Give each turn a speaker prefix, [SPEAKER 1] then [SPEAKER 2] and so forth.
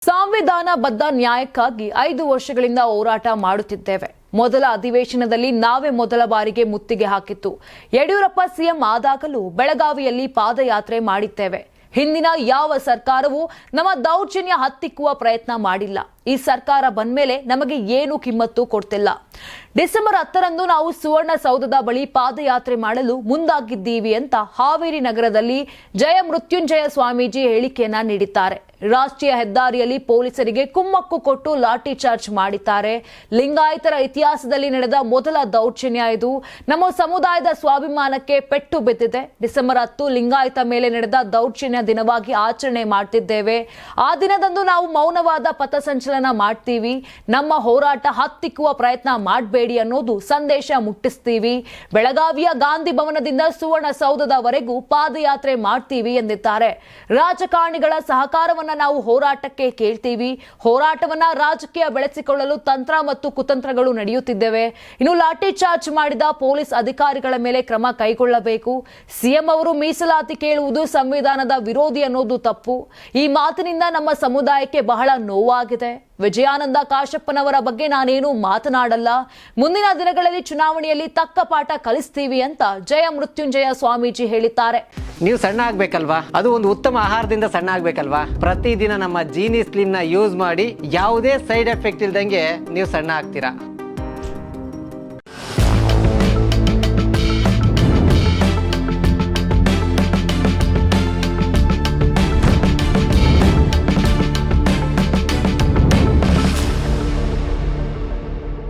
[SPEAKER 1] ಸಂವಿಧಾನಬದ್ಧ ನ್ಯಾಯಕ್ಕಾಗಿ 5 ವರ್ಷಗಳಿಂದ ಹೋರಾಟ ಮಾಡುತ್ತಿದ್ದೇವೆ. ಮೊದಲ ಅಧಿವೇಶನದಲ್ಲಿ ನಾವೇ ಮೊದಲ ಬಾರಿಗೆ ಮುತ್ತಿಗೆ ಹಾಕಿತ್ತು. ಯಡಿಯೂರಪ್ಪ ಸಿಎಂ ಆದಾಗಲೂ ಬೆಳಗಾವಿಯಲ್ಲಿ ಪಾದಯಾತ್ರೆ ಮಾಡಿದ್ದೇವೆ. ಹಿಂದಿನ ಯಾವ ಸರ್ಕಾರವೂ ನಮ್ಮ ದೌರ್ಜನ್ಯ ಹತ್ತಿಕ್ಕುವ ಪ್ರಯತ್ನ ಮಾಡಿಲ್ಲ. ಈ ಸರ್ಕಾರ ಬಂದ್ಮೇಲೆ ನಮಗೆ ಏನು ಕಿಮ್ಮತ್ತು ಕೊಡ್ತಿಲ್ಲ. ಡಿಸೆಂಬರ್ 10ರಂದು ನಾವು ಸುವರ್ಣಸೌಧದ ಬಳಿ ಪಾದಯಾತ್ರೆ ಮಾಡಲು ಮುಂದಾಗಿದ್ದೀವಿ ಅಂತ ಹಾವೇರಿ ನಗರದಲ್ಲಿ ಜಯ ಮೃತ್ಯುಂಜಯ ಸ್ವಾಮೀಜಿ ಹೇಳಿಕೆಯನ್ನ ನೀಡಿದ್ದಾರೆ. ರಾಷ್ಟ್ರೀಯ ಹೆದ್ದಾರಿಯಲ್ಲಿ ಪೊಲೀಸರಿಗೆ ಕುಮ್ಮಕ್ಕು ಕೊಟ್ಟು ಲಾಠಿ ಚಾರ್ಜ್ ಮಾಡಿದ್ದಾರೆ. ಲಿಂಗಾಯತರ ಇತಿಹಾಸದಲ್ಲಿ ನಡೆದ ಮೊದಲ ದೌರ್ಜನ್ಯ ಇದು. ನಮ್ಮ ಸಮುದಾಯದ ಸ್ವಾಭಿಮಾನಕ್ಕೆ ಪೆಟ್ಟು ಬಿದ್ದಿದೆ. ಡಿಸೆಂಬರ್ 10 ಲಿಂಗಾಯತ ಮೇಲೆ ನಡೆದ ದೌರ್ಜನ್ಯ ದಿನವಾಗಿ ಆಚರಣೆ ಮಾಡ್ತಿದ್ದೇವೆ. ಆ ದಿನದಂದು ನಾವು ಮೌನವಾದ ಪಥಸಂಚಲನ ಮಾಡ್ತೀವಿ. ನಮ್ಮ ಹೋರಾಟ ಹತ್ತಿಕ್ಕುವ ಪ್ರಯತ್ನ ಮಾಡಬೇಡಿ ಅನ್ನೋದು ಸಂದೇಶ ಮುಟ್ಟಿಸ್ತೀವಿ. ಬೆಳಗಾವಿಯ ಗಾಂಧಿ ಭವನದಿಂದ ಸುವರ್ಣಸೌಧದವರೆಗೂ ಪಾದಯಾತ್ರೆ ಮಾಡ್ತೀವಿ ಎಂದಿದ್ದಾರೆ. ರಾಜಕಾರಣಿಗಳ ಸಹಕಾರವನ್ನು ನಾವು ಹೋರಾಟಕ್ಕೆ ಕೇಳ್ತೀವಿ. ಹೋರಾಟವನ್ನ ರಾಜಕೀಯ ಬೆಳೆಸಿಕೊಳ್ಳಲು ತಂತ್ರ ಮತ್ತು ಕುತಂತ್ರಗಳು ನಡೆಯುತ್ತಿದ್ದೇವೆ. ಇನ್ನು ಲಾಠಿ ಚಾರ್ಜ್ ಮಾಡಿದ ಪೊಲೀಸ್ ಅಧಿಕಾರಿಗಳ ಮೇಲೆ ಕ್ರಮ ಕೈಗೊಳ್ಳಬೇಕು. ಸಿಎಂ ಅವರು ಮೀಸಲಾತಿ ಕೇಳುವುದು ಸಂವಿಧಾನದ ವಿರೋಧಿ ಅನ್ನೋದು ತಪ್ಪು. ಈ ಮಾತಿನಿಂದ ನಮ್ಮ ಸಮುದಾಯಕ್ಕೆ ಬಹಳ ನೋವಾಗಿದೆ. ವಿಜಯಾನಂದ ಕಾಶಪ್ಪನವರ ಬಗ್ಗೆ ನಾನೇನು ಮಾತನಾಡಲ್ಲ. ಮುಂದಿನ ದಿನಗಳಲ್ಲಿ ಚುನಾವಣೆಯಲ್ಲಿ ತಕ್ಕ ಪಾಠ ಕಲಿಸ್ತೀವಿ ಅಂತ ಜಯ ಮೃತ್ಯುಂಜಯ ಸ್ವಾಮೀಜಿ ಹೇಳಿದ್ದಾರೆ.
[SPEAKER 2] ನೀವು ಸಣ್ಣ ಆಗ್ಬೇಕಲ್ವಾ? ಅದು ಒಂದು ಉತ್ತಮ ಆಹಾರದಿಂದ ಸಣ್ಣ ಆಗ್ಬೇಕಲ್ವಾ? ಪ್ರತಿದಿನ ನಮ್ಮ ಜೀನಿ ಸ್ಲಿಮ್ ನ ಯೂಸ್ ಮಾಡಿ ಯಾವುದೇ ಸೈಡ್ ಎಫೆಕ್ಟ್ ಇಲ್ದಂಗೆ ನೀವು ಸಣ್ಣ ಆಗ್ತೀರಾ.